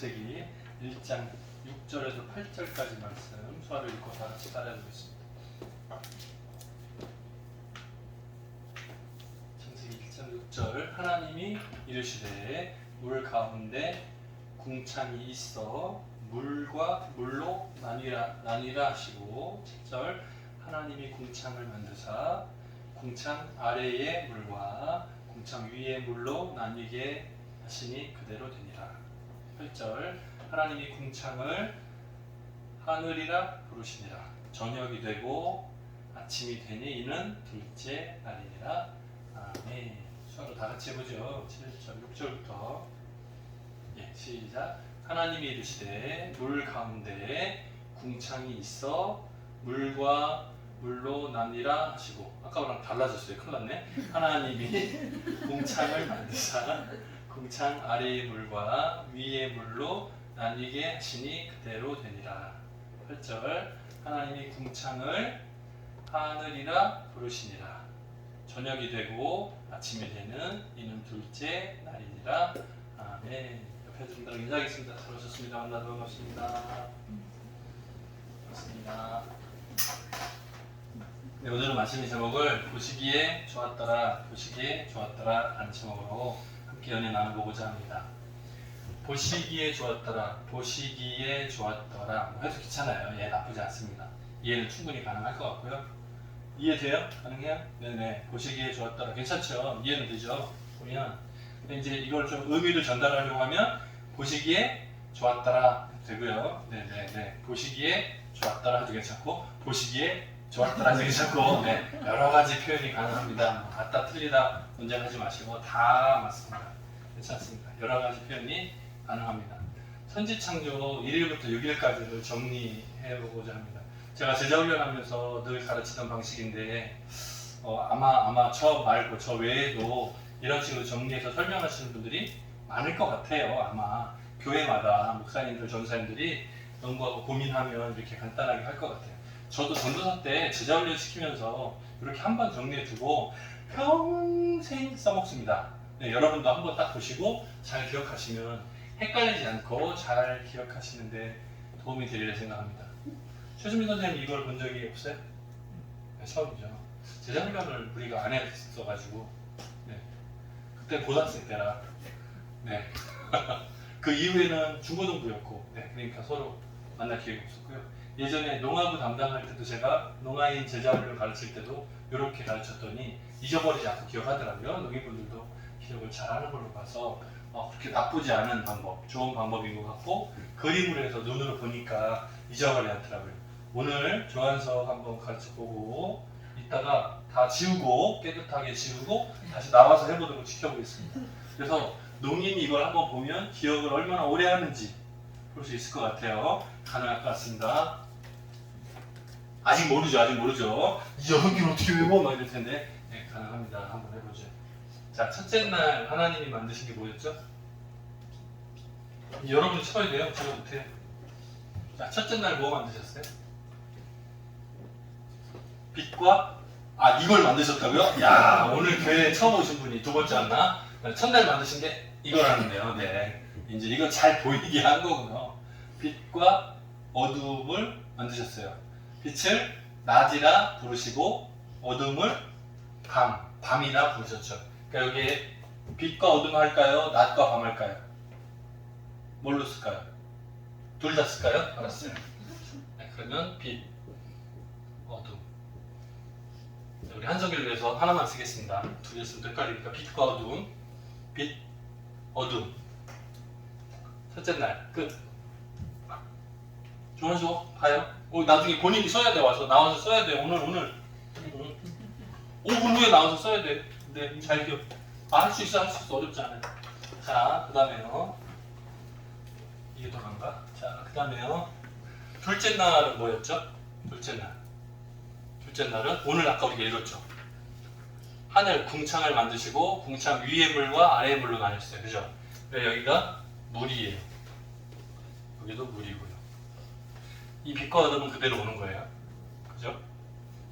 창세기 1장 6절에서 8절까지 말씀 수화를 읽고 다 같이 따라해보겠습니다. 창세기 1장 6절 하나님이 이르시되 물 가운데 궁창이 있어 물로 나뉘라 하시고 7절 하나님이 궁창을 만드사 궁창 아래의 물과 궁창 위의 물로 나뉘게 하시니 그대로 되니라. 8절 하나님이 궁창을 하늘이라 부르시니라. 저녁이 되고 아침이 되니 이는 둘째 날이니라. 아멘. 수화로 다 같이 해보죠. 7절 6절부터 시작. 하나님이 이르시되 물 가운데 궁창이 있어 물과 물로 나뉘라 하시고, 아까랑 달라졌어요. 큰일 났네. 하나님이 궁창을 만드사 궁창 아래의 물과 위의 물로 나뉘게 하시니 그대로 되니라. 8절 하나님이 궁창을 하늘이라 부르시니라. 저녁이 되고 아침이 되는 이는 둘째 날이니라. 아멘. 옆에 분들 인사하겠습니다. 잘 오셨습니다. 만나서 반갑습니다. 반갑습니다. 네, 오늘은 말씀의 제목을 보시기에 좋았더라 라는 제목으로 함께 연애 나눠보고자 합니다. 보시기에 좋았더라 해도 괜찮아요. 예, 나쁘지 않습니다. 이해는 충분히 가능할 것 같고요. 이해돼요? 가능해요? 네네. 보시기에 좋았더라 괜찮죠? 이해는 되죠? 보면 근데 이제 이걸 좀 의미를 전달하려고 하면 보시기에 좋았더라 되고요. 네네네. 보시기에 좋았더라 해도 괜찮고 보시기에 좋았더라 해도 괜찮고 네, 여러 가지 표현이 가능합니다. 맞다 틀리다 논쟁하지 마시고 다 맞습니다. 괜찮습니다. 여러 가지 표현이 가능합니다. 천지창조 1일부터 6일까지를 정리해보고자 합니다. 제가 제자훈련하면서 늘 가르치던 방식인데 아마 저 말고 저 외에도 이런 식으로 정리해서 설명하시는 분들이 많을 것 같아요. 아마 교회마다 목사님들, 전사님들이 연구하고 고민하면 이렇게 간단하게 할 것 같아요. 저도 전도사 때 제자훈련 시키면서 이렇게 한번 정리해두고 평생 써먹습니다. 네, 여러분도 한번 딱 보시고 잘 기억하시면 헷갈리지 않고 잘 기억하시는데 도움이 되리라 생각합니다. 최수민 선생님 이걸 본 적이 없어요? 네, 처음이죠. 제자훈련을 우리가 안 했어가지고 네. 그때 고등학생 때라 네. 그 이후에는 중고등부였고 네. 그러니까 서로 만날 기회가 없었고요. 예전에 농아부 담당할 때도 제가 농아인 제자훈련을 가르칠 때도 이렇게 가르쳤더니 잊어버리지 않고 기억하더라고요. 농인분들도 기억을 잘하는 걸로 봐서 그렇게 나쁘지 않은 방법, 좋은 방법인 것 같고 그림으로 해서 눈으로 보니까 잊어버리지 않더라고요. 오늘 조한석 한번 가르쳐보고 이따가 다 지우고 깨끗하게 지우고 다시 나와서 해보도록 지켜보겠습니다. 그래서 농인이 이걸 한번 보면 기억을 얼마나 오래 하는지 볼 수 있을 것 같아요. 가능할 것 같습니다. 아직 모르죠. 이 여성기를 어떻게 외워? 막 이럴 텐데 네, 가능합니다. 한번 해보죠. 자, 첫째 날 하나님이 만드신 게 뭐였죠? 여러분이 쳐야 돼요. 제가 못해요. 자, 첫째 날 뭐 만드셨어요? 빛과 이걸 만드셨다고요? 야, 오늘 교회에 처음 오신 분이 두 번째 왔나? 첫날 만드신 게 이거라는데요. 네, 이제 이거 잘 보이게 한 거고요. 빛과 어둠을 만드셨어요. 빛을 낮이라 부르시고 어둠을 밤이라 부르셨죠. 그러니까 여기에 빛과 어둠 할까요? 낮과 밤 할까요? 뭘로 쓸까요? 둘 다 쓸까요? 알았어요. 네, 그러면 빛, 어둠. 네, 우리 한석이를 위해서 하나만 쓰겠습니다. 두 개 쓰면 헷갈리니까 빛과 어둠, 빛, 어둠. 첫째 날 끝. 조한수 봐요. 나중에 본인이 써야 돼. 나와서 써야 돼. 오늘 5분 후에 나와서 써야 돼. 네, 잘 기억. 할 수 있어. 어렵지 않아요. 자, 그 다음에요. 이게 더 난가? 자, 그 다음에요. 둘째 날은 뭐였죠? 둘째 날은 오늘 아까 우리가 읽었죠. 하늘 궁창을 만드시고 궁창 위의 물과 아래의 물로 나눴어요. 그죠? 여기가 물이에요. 여기도 물이고요. 이 빛과 어둠은 그대로 오는 거예요. 그죠?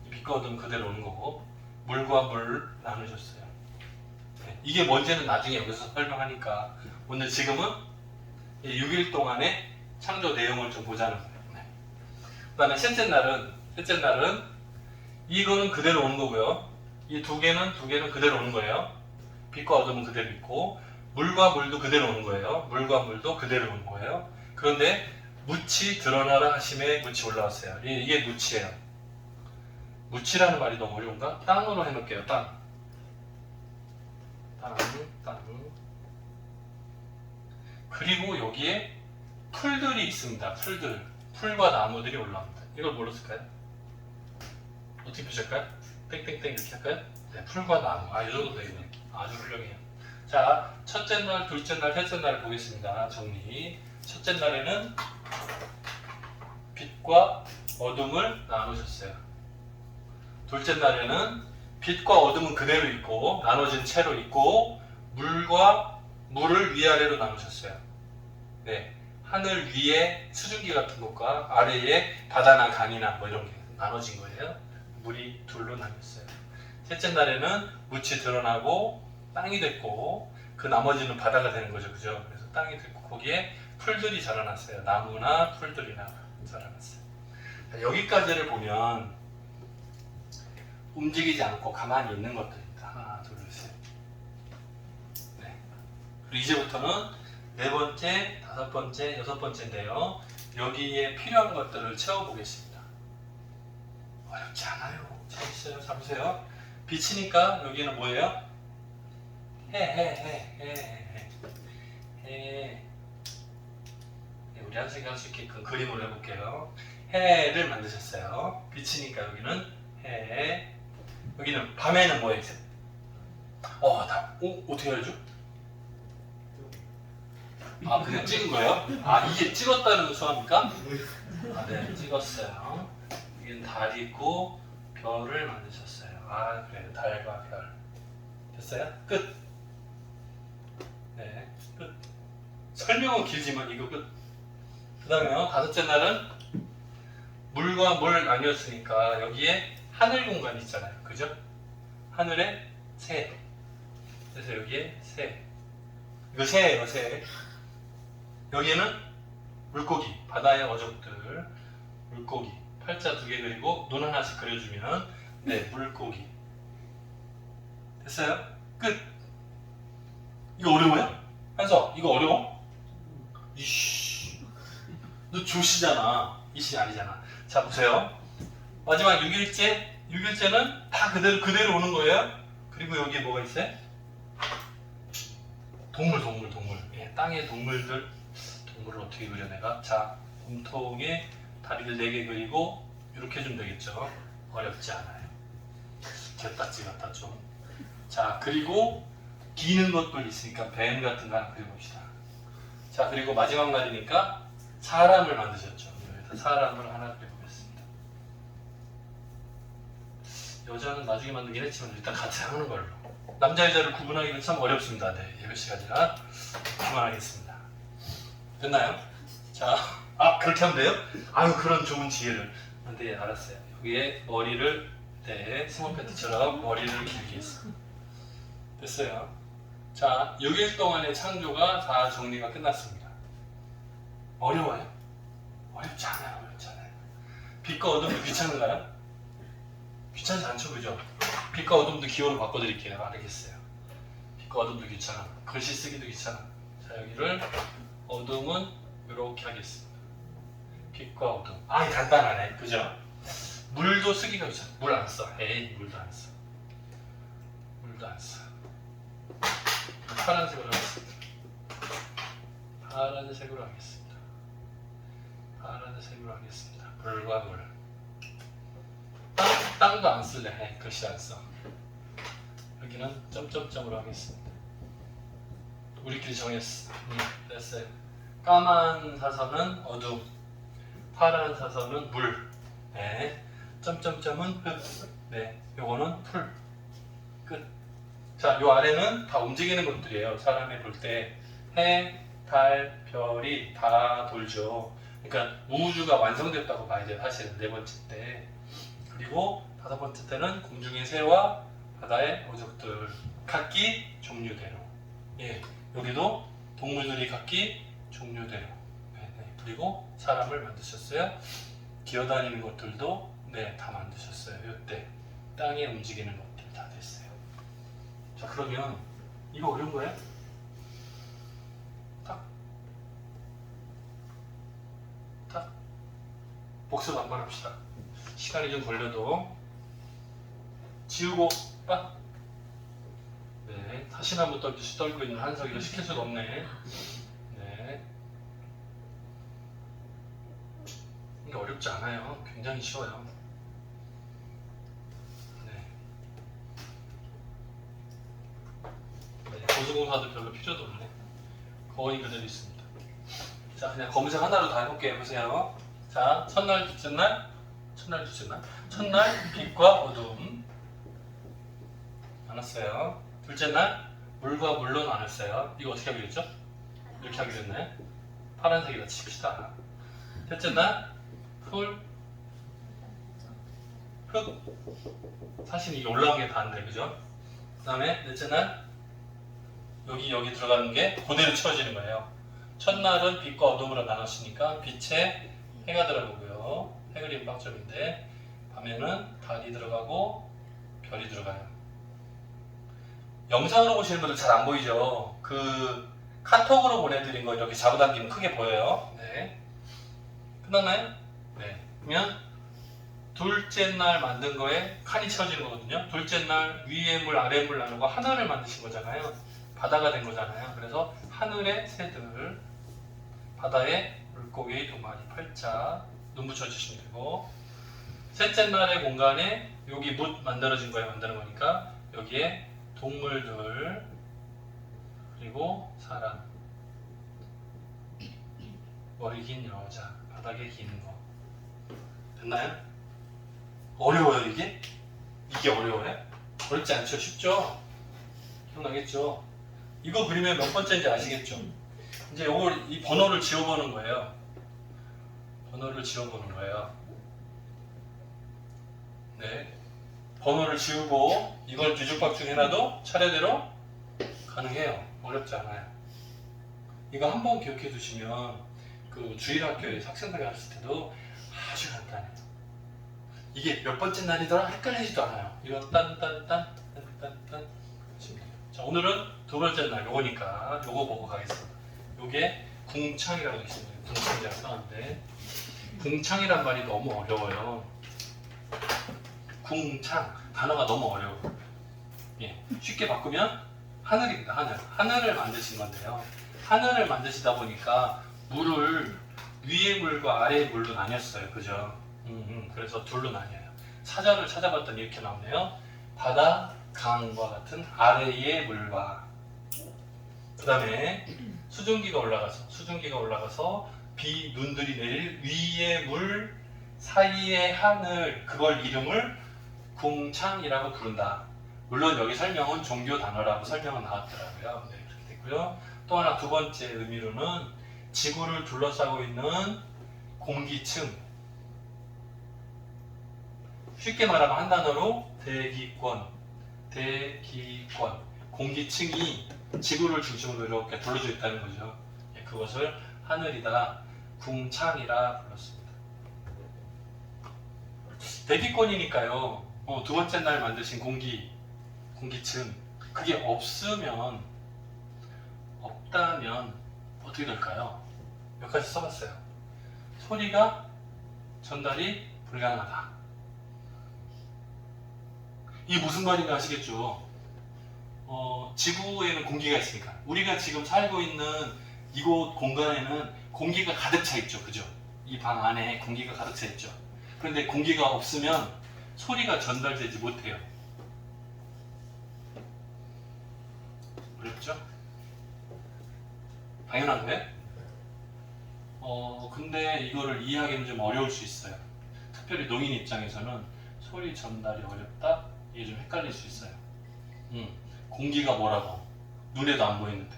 이 빛과 어둠은 그대로 오는 거고 물과 물 나누셨어요. 네. 이게 뭔지는 나중에 여기서 설명하니까 오늘 지금은 6일 동안의 창조 내용을 좀 보자는 거예요. 네. 그 다음에 셋째 날은 이거는 그대로 오는 거고요. 이 두 개는 그대로 오는 거예요. 빛과 어둠은 그대로 있고 물과 물도 그대로 오는 거예요. 물과 물도 그대로 오는 거예요. 그런데 묻이 드러나라 하심에 묻이 올라왔어요. 이게 묻이에요. 묻이라는 말이 너무 어려운가? 땅으로 해놓을게요. 땅. 그리고 여기에 풀들이 있습니다. 풀과 나무들이 올라옵니다. 이걸 뭘로 쓸까요? 어떻게 표시할까요? 땡땡땡 이렇게 할까요? 네, 풀과 나무. 이 정도 되겠네. 아주 훌륭해요. 자, 첫째 날, 둘째 날, 셋째 날 보겠습니다. 정리. 첫째 날에는 빛과 어둠을 나누셨어요. 둘째 날에는 빛과 어둠은 그대로 있고 나눠진 채로 있고 물과 물을 위아래로 나누셨어요. 네, 하늘 위에 수증기 같은 것과 아래에 바다나 강이나 뭐 이런 게 나눠진 거예요. 물이 둘로 나뉘었어요. 셋째 날에는 묻이 드러나고 땅이 됐고 그 나머지는 바다가 되는 거죠, 그죠? 그래서 땅이 됐고 거기에 풀들이 자라났어요. 나무나 풀들이나 자라났어요. 여기까지를 보면 움직이지 않고 가만히 있는 것들입니다. 하나, 둘, 셋. 네. 그리고 이제부터는 네 번째, 다섯 번째, 여섯 번째인데요. 여기에 필요한 것들을 채워보겠습니다. 어렵지 않아요. 재밌어요. 잡으세요. 빛이니까 여기는 뭐예요? 해. 우리 한승이 할 수 있게끔 그림으로 해볼게요. 해를 만드셨어요. 빛이니까 여기는 해. 여기는 밤에는 뭐에 있어요? 어떻게 알죠? 그냥 찍은 거예요? 이게 찍었다는 수합니까? 네, 찍었어요. 여기는 달이 있고 별을 만드셨어요. 그래요. 달과 별. 됐어요? 끝. 네, 끝. 설명은 길지만 이거 끝. 그 다음에요. 다섯째 날은 물과 물 나뉘었으니까 여기에 하늘 공간이 있잖아요. 그죠? 하늘에 새. 그래서 여기에 새. 이거 새예요, 새. 여기에는 물고기, 바다의 어족들, 물고기. 팔자 2개 그리고 눈 하나씩 그려주면 네, 물고기. 됐어요? 끝. 이거 어려워요? 한서, 이거 어려워? 이씨, 너 조시잖아. 이씨 아니잖아. 자, 보세요. 마지막 6일째는 다 그대로 오는 거예요. 그리고 여기에 뭐가 있어요? 동물. 예, 땅의 동물을 어떻게 그려 내가? 자, 몸통에 다리를 4개 그리고 이렇게 해주면 되겠죠. 어렵지 않아요. 됐다 찍었다 좀. 자, 그리고 기는 것들 있으니까 뱀 같은 거 하나 그려봅시다. 자, 그리고 마지막 날이니까 사람을 만드셨죠. 여기다 사람을 하나 그려보겠습니다. 여자는 나중에 만들긴 했지만 일단 같이 하는 걸로. 남자 여자를 구분하기는 참 어렵습니다. 네, 10시간이라 그만하겠습니다. 됐나요? 자, 그렇게 하면 돼요? 그런 좋은 지혜를. 네, 알았어요. 여기에 머리를, 네, 스몰 패트처럼 머리를 길게 했습니다. 됐어요. 자, 6일 동안의 창조가 다 정리가 끝났습니다. 어려워요? 어렵지 않아요. 빛과 어둠도 귀찮은가요? 귀찮지 않죠, 그죠? 빛과 어둠도 기호로 바꿔드릴게요. 알겠어요. 빛과 어둠도 귀찮아. 글씨 쓰기도 귀찮아. 자, 여기를 어둠은 이렇게 하겠습니다. 빛과 어둠. 간단하네. 그죠? 물도 쓰기가 귀찮아. 물 안 써. 물도 안 써. 파란색으로 하겠습니다. 물과 물. 땅도 안 쓸래. 글씨 안 써. 여기는 점점점으로 하겠습니다. 우리끼리 정했어. 됐어요. 까만 사선은 어둠, 파란 사선은 물. 네. 점점점은 흙. 네. 요거는 풀. 끝. 자, 요 아래는 다 움직이는 것들이에요. 사람이 볼 때 해, 달, 별이 다 돌죠. 그러니까 우주가 완성됐다고 봐야 돼요. 사실은 네 번째 때. 그리고 다섯 번째 때는 공중의 새와 바다의 어족들 각기 종류대로. 예, 여기도 동물들이 각기 종류대로. 네. 그리고 사람을 만드셨어요. 기어다니는 것들도 네, 다 만드셨어요. 이때 땅에 움직이는 것들 다 됐어요. 자, 그러면 이거 어려운 거예요? 딱 복습 한번 합시다. 시간이 좀 걸려도 지우고 빡. 네, 사시나무 떨듯이 떨고 있는 한석이를 시킬 수가 없네. 네, 이게 어렵지 않아요. 굉장히 쉬워요. 네, 네, 고수공사도 별로 필요도 없네. 거의 그대로 있습니다. 자, 그냥 검색 하나로 다 해볼게요. 보세요. 자, 첫날, 둘째 날, 첫날 빛과 어둠 나눴어요. 둘째 날 물과 물로 나눴어요. 이거 어떻게 하기로 했죠? 이렇게 하기로 했네. 파란색이다 칩시다. 셋째 날 흙. 사실 이게 올라온 게 다인데, 그죠? 그 다음에 넷째 날 여기 들어가는 게 그대로 채워지는 거예요. 첫날은 빛과 어둠으로 나눴으니까 빛에 해가 들어가고요. 해 그림 빵점인데, 밤에는 달이 들어가고 별이 들어가요. 영상으로 보시는 분들 잘 안 보이죠? 그 카톡으로 보내드린 거 이렇게 잡아당기면 크게 보여요. 네. 끝났나요? 네. 그러면 둘째 날 만든 거에 칸이 채워지는 거거든요. 둘째 날 위에 물 아래 물 나누고 하늘을 만드신 거잖아요. 바다가 된 거잖아요. 그래서 하늘의 새들, 바다에 물고기 두 마리 팔자 눈 붙여주시면 되고, 셋째 날의 공간에 여기 못 만들어진 거에 만드는 거니까 여기에 동물들 그리고 사람, 머리 긴 여자, 바닥에 긴 거. 됐나요? 어려워요 이게? 이게 어려워요? 어렵지 않죠? 쉽죠? 기억나겠죠? 이거 그리면 몇 번째인지 아시겠죠? 이제 요걸 이 번호를 지워보는 거예요. 번호를 지워보는 거예요. 네. 번호를 지우고 이걸 뒤죽박죽 해놔도 차례대로 가능해요. 어렵지 않아요. 이거 한번 기억해 두시면 그 주일학교에 학생들이 갔을 때도 아주 간단해요. 이게 몇 번째 날이더라 헷갈리지도 않아요. 이거 딴딴딴 하시면 돼요. 자, 오늘은 두 번째 날 요거니까 요거 보고 가겠습니다. 요게 궁창이라고 있습니다. 궁창이라고 써놨는데, 궁창이란 말이 너무 어려워요. 궁창 단어가 너무 어려워. 예, 쉽게 바꾸면 하늘입니다. 하늘을 만드신 건데요. 하늘을 만드시다 보니까 물을 위의 물과 아래의 물로 나뉘었어요. 그죠? 그래서 둘로 나뉘어요. 사전을 찾아봤더니 이렇게 나오네요. 바다, 강과 같은 아래의 물과, 그 다음에 수증기가 올라가서 비, 눈들이 내릴 위의 물 사이의 하늘, 그걸 이름을 궁창이라고 부른다. 물론 여기 설명은 종교 단어라고 설명은 나왔더라고요. 네, 그렇게 됐고요. 또 하나 두 번째 의미로는 지구를 둘러싸고 있는 공기층, 쉽게 말하면 한 단어로 대기권, 공기층이 지구를 중심으로 이렇게 둘러져 있다는 거죠. 예, 그것을 하늘이다, 궁창이라 불렀습니다. 대기권이니까요. 두 번째 날 만드신 공기층, 그게 없다면 어떻게 될까요? 몇 가지 써봤어요. 소리가 전달이 불가능하다. 이게 무슨 말인가 아시겠죠? 지구에는 공기가 있으니까, 우리가 지금 살고 있는 이곳 공간에는 공기가 가득 차 있죠. 그죠? 이 방 안에 공기가 가득 차 있죠. 그런데 공기가 없으면 소리가 전달되지 못해요. 어렵죠? 당연한 거예요? 근데 이거를 이해하기는 좀 어려울 수 있어요. 특별히 농인 입장에서는 소리 전달이 어렵다? 이게 좀 헷갈릴 수 있어요. 공기가 뭐라고? 눈에도 안 보이는데.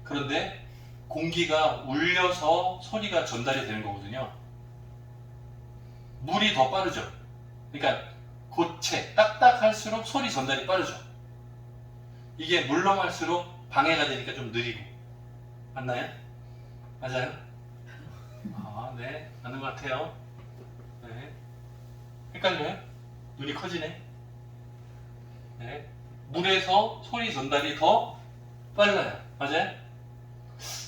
그런데 공기가 울려서 소리가 전달이 되는 거거든요. 물이 더 빠르죠. 그러니까 고체, 딱딱할수록 소리 전달이 빠르죠. 이게 물렁할수록 방해가 되니까 좀 느리고. 맞나요? 맞아요? 아, 네. 맞는 것 같아요. 네. 헷갈려요? 눈이 커지네. 네. 물에서 소리 전달이 더 빨라요. 맞아요?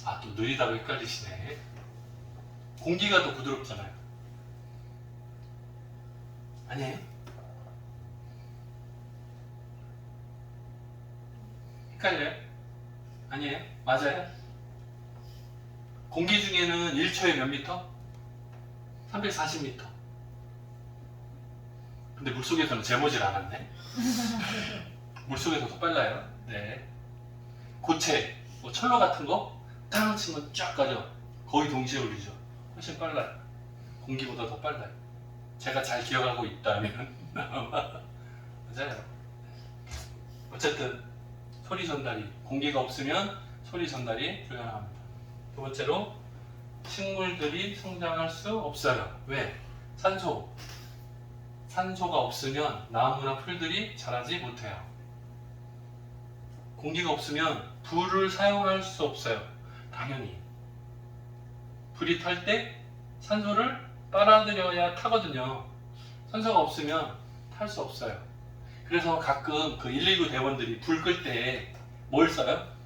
아, 또 느리다고 헷갈리시네. 공기가 더 부드럽잖아요. 아니에요? 헷갈려요? 아니에요? 맞아요? 공기 중에는 1초에 몇 미터? 340미터. 근데 물속에서는 재보질 않았네. 물속에서 더 빨라요. 네. 고체, 뭐 철로 같은 거, 땅 치면 쫙 가죠. 거의 동시에 울리죠. 훨씬 빨라요. 공기보다 더 빨라요. 제가 잘 기억하고 있다면. 맞아요. 어쨌든, 소리 전달이, 공기가 없으면 소리 전달이 불가능합니다. 두 번째로, 식물들이 성장할 수 없어요. 왜? 산소. 산소가 없으면 나무나 풀들이 자라지 못해요. 공기가 없으면 불을 사용할 수 없어요. 당연히. 불이 탈 때 산소를 빨아들여야 타거든요. 산소가 없으면 탈 수 없어요. 그래서 가끔 그 119 대원들이 불 끌 때 뭘 써요?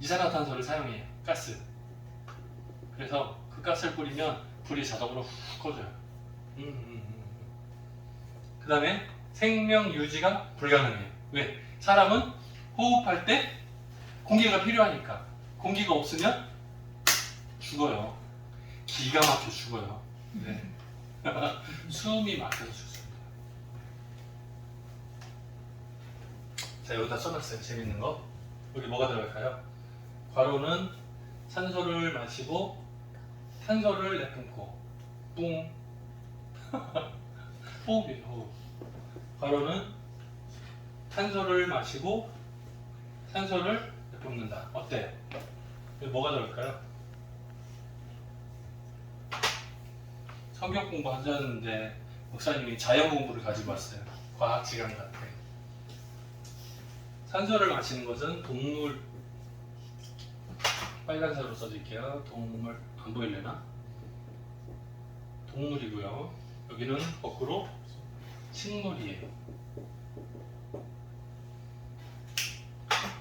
이산화탄소를 사용해요. 가스. 그래서 그 가스를 뿌리면 불이 자동으로 훅 꺼져요. 그 다음에 생명 유지가 불가능해요. 왜? 사람은 호흡할 때 공기가 필요하니까. 공기가 없으면 죽어요. 기가 막혀 죽어요. 네. 숨이 막혀서 죽습니다. 자, 여기다 써놨어요. 재밌는 거. 여기 뭐가 들어갈까요? 괄호는 산소를 마시고 탄소를 내뿜고 뿡. 호흡이에요. 호흡. 괄호는 탄소를 마시고 산소를 내뿜는다. 어때요? 여기 뭐가 들어갈까요? 성경 공부 하셨는데 목사님이 자연 공부를 가지고 왔어요. 과학 시간 같아. 산소를 마시는 것은 동물, 빨간색으로 써줄게요. 동물, 안 보이려나? 동물이고요. 여기는 거꾸로 식물이에요.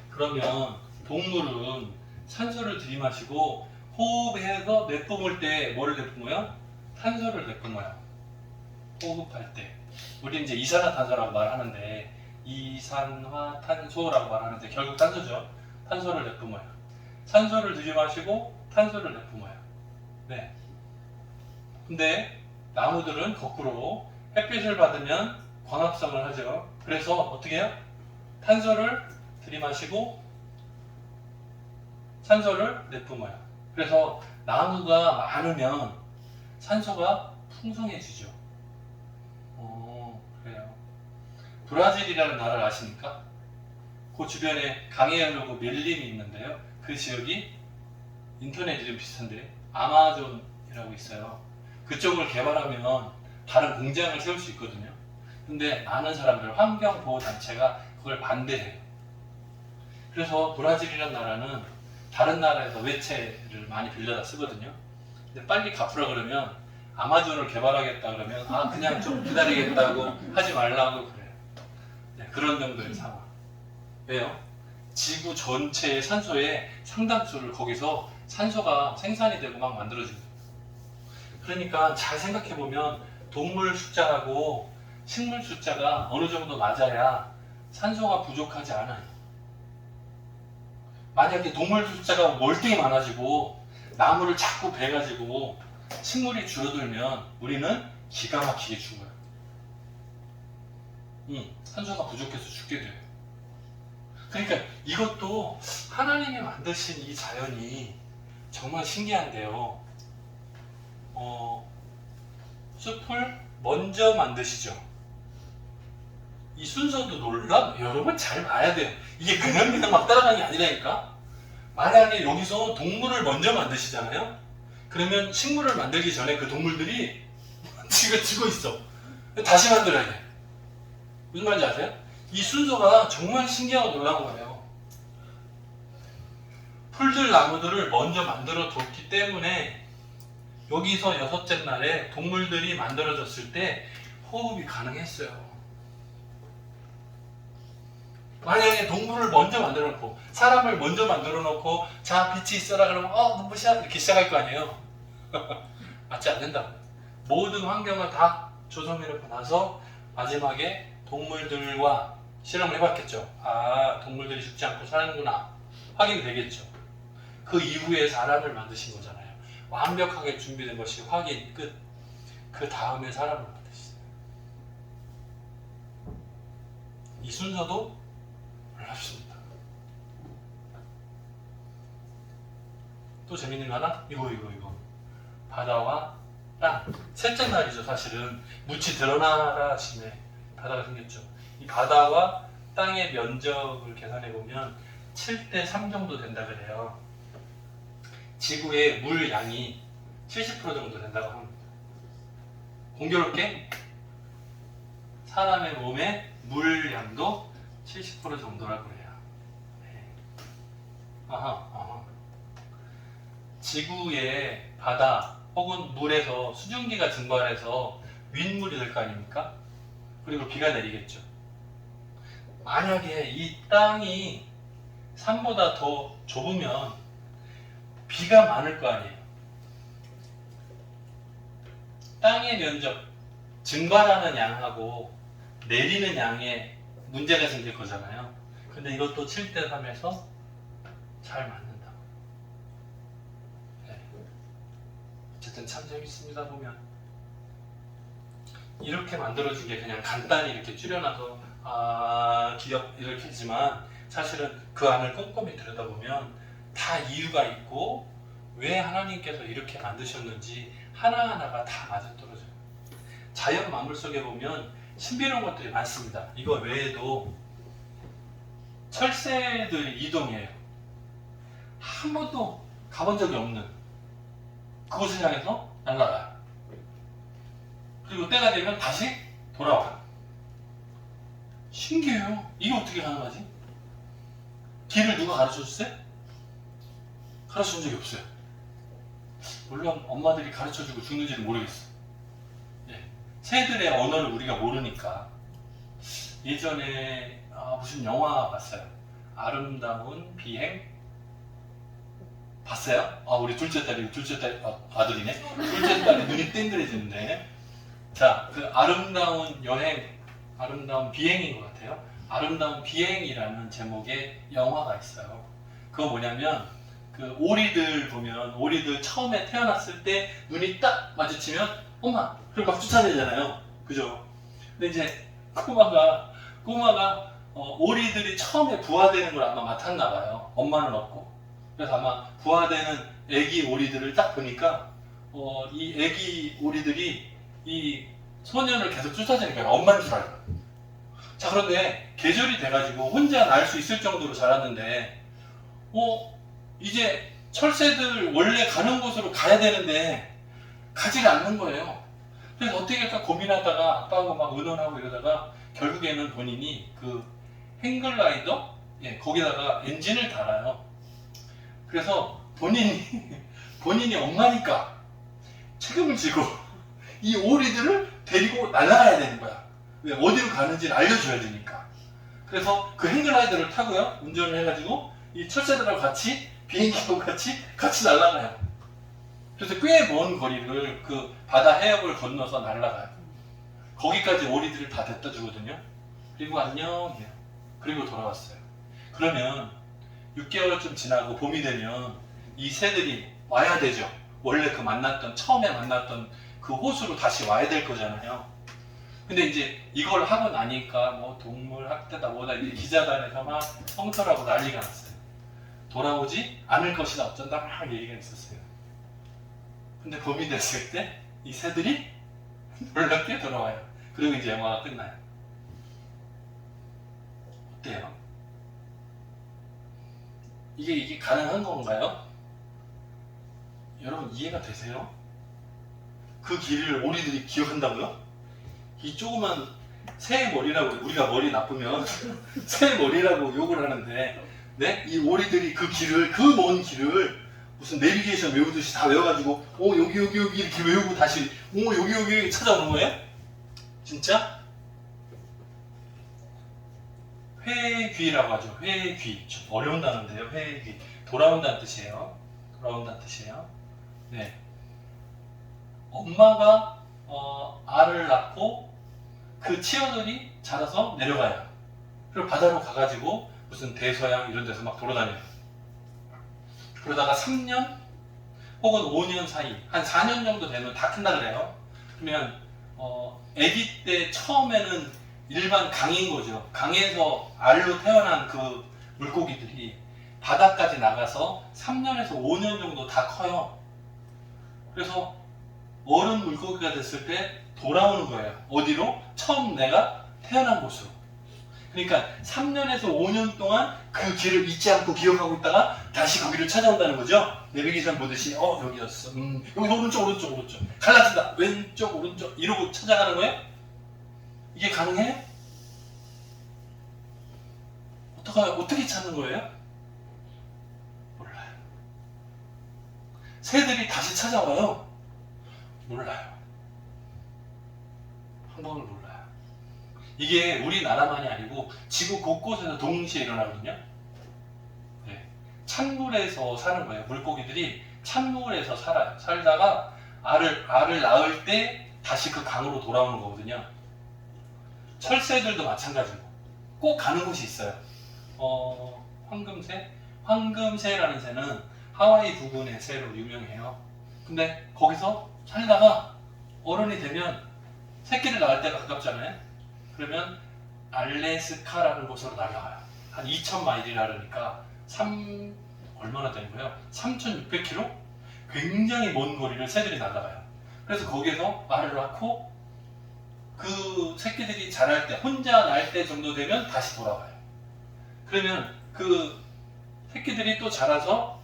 그러면 동물은 산소를 들이마시고 호흡해서 내뿜을 때 뭐를 내뿜어요? 탄소를 내뿜어요. 호흡할 때. 우리 이제 이산화탄소라고 말하는데 이산화탄소라고 말하는데 결국 탄소죠. 탄소를 내뿜어요. 산소를 들이마시고 탄소를 내뿜어요. 네. 근데 나무들은 거꾸로 햇빛을 받으면 광합성을 하죠. 그래서 어떻게 해요? 탄소를 들이마시고 산소를 내뿜어요. 그래서 나무가 많으면 산소가 풍성해지죠. 그래요. 브라질이라는 나라를 아십니까? 그 주변에 강이 흐르고 밀림이 있는데요. 그 지역이 인터넷 이름 비슷한데 아마존이라고 있어요. 그쪽을 개발하면 다른 공장을 세울 수 있거든요. 근데 많은 사람들, 환경보호단체가 그걸 반대해요. 그래서 브라질이라는 나라는 다른 나라에서 외채를 많이 빌려다 쓰거든요. 근데 빨리 갚으라 그러면 아마존을 개발하겠다 그러면 그냥 좀 기다리겠다고 하지 말라고 그래요. 네, 그런 정도의 상황. 왜요? 지구 전체의 산소의 상당수를 거기서 산소가 생산이 되고 막 만들어집니다. 그러니까 잘 생각해보면 동물 숫자하고 식물 숫자가 어느 정도 맞아야 산소가 부족하지 않아요. 만약에 동물 숫자가 월등히 많아지고 나무를 자꾸 베가지고 식물이 줄어들면 우리는 기가 막히게 죽어요. 산소가 부족해서 죽게 돼요. 그러니까 이것도 하나님이 만드신 이 자연이 정말 신기한데요. 숲을 먼저 만드시죠. 이 순서도 놀라? 여러분 잘 봐야 돼요. 이게 그냥 막 따라가는 게 아니라니까. 만약에 여기서 동물을 먼저 만드시잖아요. 그러면 식물을 만들기 전에 그 동물들이 지가 지고 있어. 다시 만들어야 돼. 무슨 말인지 아세요? 이 순서가 정말 신기하고 놀라운 거예요. 풀들 나무들을 먼저 만들어 뒀기 때문에 여기서 6째 날에 동물들이 만들어졌을 때 호흡이 가능했어요. 만약에 동물을 먼저 만들어 놓고 사람을 먼저 만들어 놓고 자 빛이 있어라 그러면 눈부셔 이렇게 시작할 거 아니에요. 맞지 않는다. 모든 환경을 다 조성해 놓고 나서 마지막에 동물들과 실험을 해봤겠죠. 동물들이 죽지 않고 사는구나 확인되겠죠. 그 이후에 사람을 만드신 거잖아요. 완벽하게 준비된 것이 확인 끝. 그 다음에 사람을 만드시죠. 이 순서도 놀랍습니다. 또 재밌는 거 하나? 이거 바다와 땅. 셋째 날이죠. 사실은 묻이 드러나라 하시네. 바다가 생겼죠. 이 바다와 땅의 면적을 계산해 보면 7대 3 정도 된다 그래요. 지구의 물 양이 70% 정도 된다고 합니다. 공교롭게 사람의 몸의 물 양도 70% 정도라고 해요. 네. 지구의 바다 혹은 물에서 수증기가 증발해서 윗물이 될 거 아닙니까? 그리고 비가 내리겠죠. 만약에 이 땅이 산보다 더 좁으면 비가 많을 거 아니에요. 땅의 면적, 증발하는 양하고 내리는 양에 문제가 생길 거잖아요. 근데 이것도 7대 3에서 잘 맞는다. 네. 어쨌든 참 재밌습니다. 보면 이렇게 만들어진 게 그냥 간단히 이렇게 줄여놔서 기억 이렇게 했지만 사실은 그 안을 꼼꼼히 들여다보면 다 이유가 있고 왜 하나님께서 이렇게 만드셨는지 하나하나가 다 맞아떨어져요. 자연 만물 속에 보면 신비로운 것들이 많습니다. 이거 외에도 철새들이 이동해요. 한 번도 가본 적이 없는 그곳을 향해서 날아가요. 그리고 때가 되면 다시 돌아와요. 신기해요. 이게 어떻게 가능하지? 길을 누가 가르쳐줬어요? 가르쳐준 적이 없어요. 물론 엄마들이 가르쳐주고 죽는지는 모르겠어. 새들의 언어를 우리가 모르니까. 예전에 무슨 영화 봤어요. 아름다운 비행 봤어요? 우리 둘째 딸이 아들이네. 둘째 딸이 눈이 땡그레지는데. 자, 그 아름다운 여행, 아름다운 비행인 것 같아요. 아름다운 비행이라는 제목의 영화가 있어요. 그거 뭐냐면 그 오리들 보면 오리들 처음에 태어났을 때 눈이 딱 마주치면 엄마! 그리고 막 쫓아내잖아요. 그죠? 근데 이제 꼬마가 오리들이 처음에 부화되는 걸 아마 맡았나 봐요. 엄마는 없고. 그래서 아마 부화되는 애기 오리들을 딱 보니까 이 애기 오리들이 이 소년을 계속 쫓아다니니까 엄마인 줄 알아요. 자, 그런데 계절이 돼가지고 혼자 날 수 있을 정도로 자랐는데 이제 철새들 원래 가는 곳으로 가야 되는데 가지가 않는 거예요. 그래서 어떻게 할까 고민하다가 아빠하고 막 의논하고 이러다가 결국에는 본인이 그 행글라이더 거기다가 엔진을 달아요. 그래서 본인이 엄마니까 책임을 지고 이 오리들을 데리고 날아가야 되는 거야. 왜? 어디로 가는지를 알려줘야 되니까. 그래서 그 행글라이더를 타고요, 운전을 해가지고 이 철새들하고 같이 비행기하고 같이 날아가요. 그래서 꽤 먼 거리를 그 바다 해역을 건너서 날아가요. 거기까지 오리들을 다 데려다 주거든요. 그리고 안녕 해요. 그리고 돌아왔어요. 그러면 6개월쯤 지나고 봄이 되면 이 새들이 와야 되죠. 원래 처음에 만났던 그 호수로 다시 와야 될 거잖아요. 근데 이제 이걸 하고 나니까 뭐 동물 학대다 뭐다 이제 기자단에서 막 성토라고 난리가 났어요. 돌아오지 않을 것이다 어쩐다 막 얘기가 있었어요. 근데 봄이 됐을 때 이 새들이 놀랍게 돌아와요. 그리고 이제 영화가 끝나요. 어때요? 이게 가능한 건가요? 여러분 이해가 되세요? 그 길을 오리들이 기억한다고요? 이 조그만 새 머리라고, 우리가 머리 나쁘면 새 머리라고 욕을 하는데 네? 이 오리들이 그 길을, 그 먼 길을 무슨 내비게이션 외우듯이 다 외워가지고 여기 이렇게 외우고 다시 여기 찾아오는 거예요? 진짜? 회귀라고 하죠. 회귀. 좀 어려운 단어인데요. 회귀. 돌아온다는 뜻이에요. 돌아온다는 뜻이에요. 네. 엄마가 알을 낳고 그 치어들이 자라서 내려가요. 그리고 바다로 가가지고 무슨 대서양 이런 데서 막 돌아다녀요. 그러다가 3년 혹은 5년 사이, 한 4년 정도 되면 다 큰다 그래요. 그러면 아기 때 처음에는 일반 강인 거죠. 강에서 알로 태어난 그 물고기들이 바다까지 나가서 3년에서 5년 정도 다 커요. 그래서 어른 물고기가 됐을 때 돌아오는 거예요. 어디로? 처음 내가 태어난 곳으로. 그러니까 3년에서 5년 동안 그 길을 잊지 않고 기억하고 있다가 다시 거기를 찾아온다는 거죠. 내비게이션 보듯이 여기였어. 여기서 오른쪽 갈라진다. 왼쪽 오른쪽 이러고 찾아가는 거예요? 이게 가능해요? 어떻게 찾는 거예요? 몰라요. 새들이 다시 찾아와요? 몰라요. 방법을 몰라요. 이게 우리나라만이 아니고 지구 곳곳에서 동시에 일어나거든요. 네. 찬물에서 사는 거예요. 물고기들이 찬물에서 살아요. 살다가 알을 낳을 때 다시 그 강으로 돌아오는 거거든요. 철새들도 마찬가지고 꼭 가는 곳이 있어요. 황금새? 황금새라는 새는 하와이 부근의 새로 유명해요. 근데 거기서 살다가 어른이 되면 새끼를 낳을 때가 가깝잖아요. 그러면 알래스카라는 곳으로 날아가요. 한 2,000마일이라 그러니까 얼마나 되는 거예요? 3,600km? 굉장히 먼 거리를 새들이 날아가요. 그래서 거기서 알을 낳고 그 새끼들이 자랄 때, 혼자 날 때 정도 되면 다시 돌아와요. 그러면 그 새끼들이 또 자라서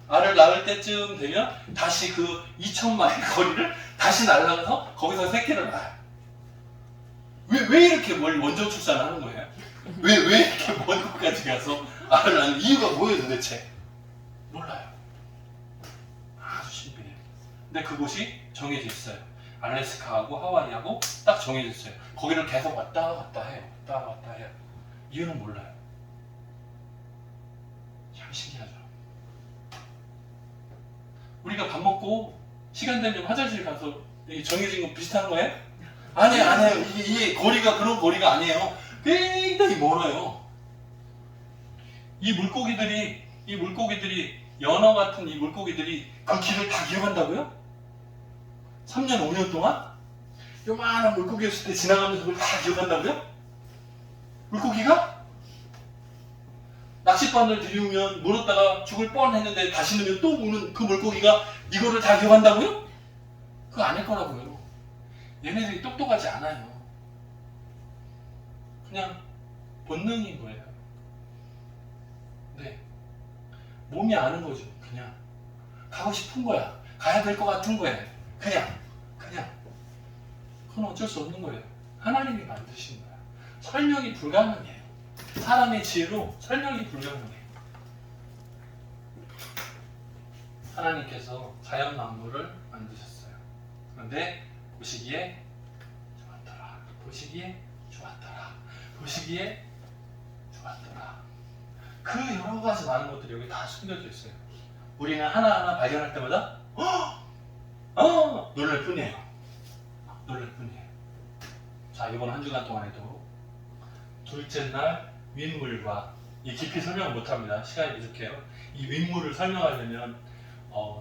알을 낳을 때쯤 되면 다시 그 2,000마일 거리를 다시 날아가서 거기서 새끼를 낳아요. 왜 이렇게 원전 출산을 하는 거예요? 왜 이렇게 먼 곳까지 가서 알을 낳는 이유가 뭐예요 도대체? 몰라요. 아주 신비해요. 근데 그곳이 정해져 있어요. 알래스카하고 하와이하고 딱 정해져 있어요. 거기를 계속 왔다 갔다 해요. 왔다 갔다 해요. 이유는 몰라요. 참 신기하죠. 우리가 밥 먹고 시간 되면 화장실 가서 정해진 거 비슷한 거예요? 아니에요. 이게 거리가 그런 거리가 아니에요. 굉장히 멀어요. 이 물고기들이 연어 같은 이 물고기들이 그 길을 다 기억한다고요? 3년, 5년 동안? 요만한 물고기였을 때 지나가면서 그걸 다 기억한다고요? 물고기가? 낚싯바늘 들이우면 물었다가 죽을 뻔했는데 다시 넣으면 또 우는 그 물고기가 이거를 다 기억한다고요? 그거 아닐 거라고요. 얘네들이 똑똑하지 않아요. 그냥 본능인 거예요. 네. 몸이 아는 거죠. 그냥 가고 싶은 거야. 가야 될 것 같은 거예요. 그냥 그건 어쩔 수 없는 거예요. 하나님이 만드신 거야. 설명이 불가능해요. 사람의 지혜로 설명이 불가능해요. 하나님께서 자연 만물을 만드셨어요. 그런데 보시기에 좋았더라. 그 여러 가지 많은 것들이 여기 다 숨겨져 있어요. 우리는 하나하나 발견할 때마다 놀랄 뿐이에요. 자, 이번 한 주간 동안에도 둘째 날 윗물과 이 깊이 설명을 못합니다. 시간이 부족해요. 이 윗물을 설명하려면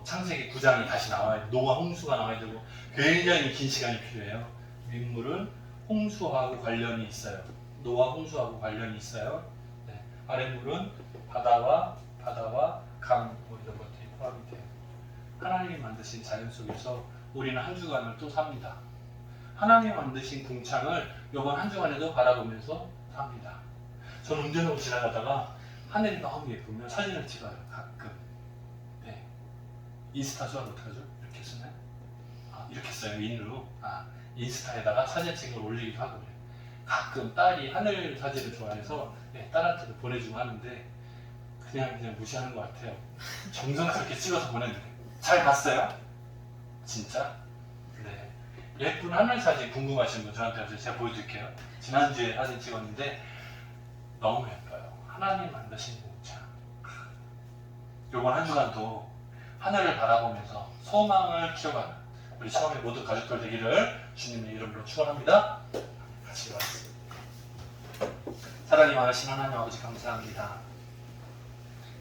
창세기 9장이 다시 나와야 돼요. 노아 홍수가 나와야 되고 굉장히 긴 시간이 필요해요. 윗물은 홍수하고 관련이 있어요. 노아 홍수하고 관련이 있어요. 네. 아랫물은 바다와 강 이런 것들이 포함이 돼요. 하나님이 만드신 자연 속에서 우리는 한 주간을 또 삽니다. 하나님이 만드신 궁창을 이번 한 주간에도 바라보면서 삽니다. 저는 운전하고 지나가다가 하늘이 너무 예쁘면 사진을 찍어요. 가끔. 네. 인스타죠? 어떡하죠? 이렇게 쓰나요? 이렇게 써요. 인으로. 인스타에다가 사진 찍은 걸 올리기도 하고 그래요. 가끔 딸이 하늘 사진을 좋아해서 딸한테도 보내주고 하는데 그냥 무시하는 것 같아요. 정성스럽게 찍어서 보냈는데 잘 봤어요? 진짜? 네. 예쁜 하늘 사진 궁금하신 분 저한테 오세요. 제가 보여드릴게요. 지난주에 사진 찍었는데 너무 예뻐요. 하나님 만드신 문자. 요번 한 주간도 하늘을 바라보면서 소망을 키워가는 우리 처음에 모든 가족들 되기를 주님의 이름으로 축원합니다. 같이 일어났습니다. 사랑이 많으신 하나님 아버지 감사합니다.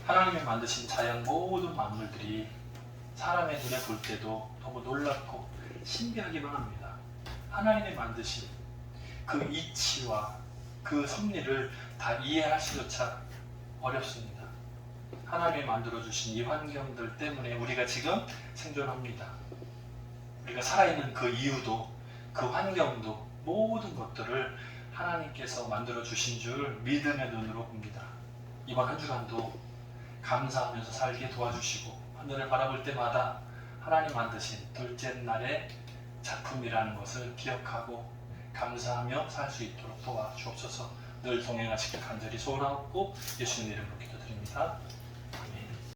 하나님이 만드신 자연 모든 만물들이 사람의 눈에 볼 때도 너무 놀랍고 신비하기만 합니다. 하나님이 만드신 그 이치와 그 섭리를 다 이해하시조차 어렵습니다. 하나님이 만들어주신 이 환경들 때문에 우리가 지금 생존합니다. 우리가 살아있는 그 이유도 그 환경도 모든 것들을 하나님께서 만들어주신 줄 믿음의 눈으로 봅니다. 이번 한 주간도 감사하면서 살게 도와주시고 하늘을 바라볼 때마다 하나님 만드신 둘째 날의 작품이라는 것을 기억하고 감사하며 살 수 있도록 도와주옵소서. 늘 동행하시길 간절히 소원하고 예수님 이름으로 기도드립니다.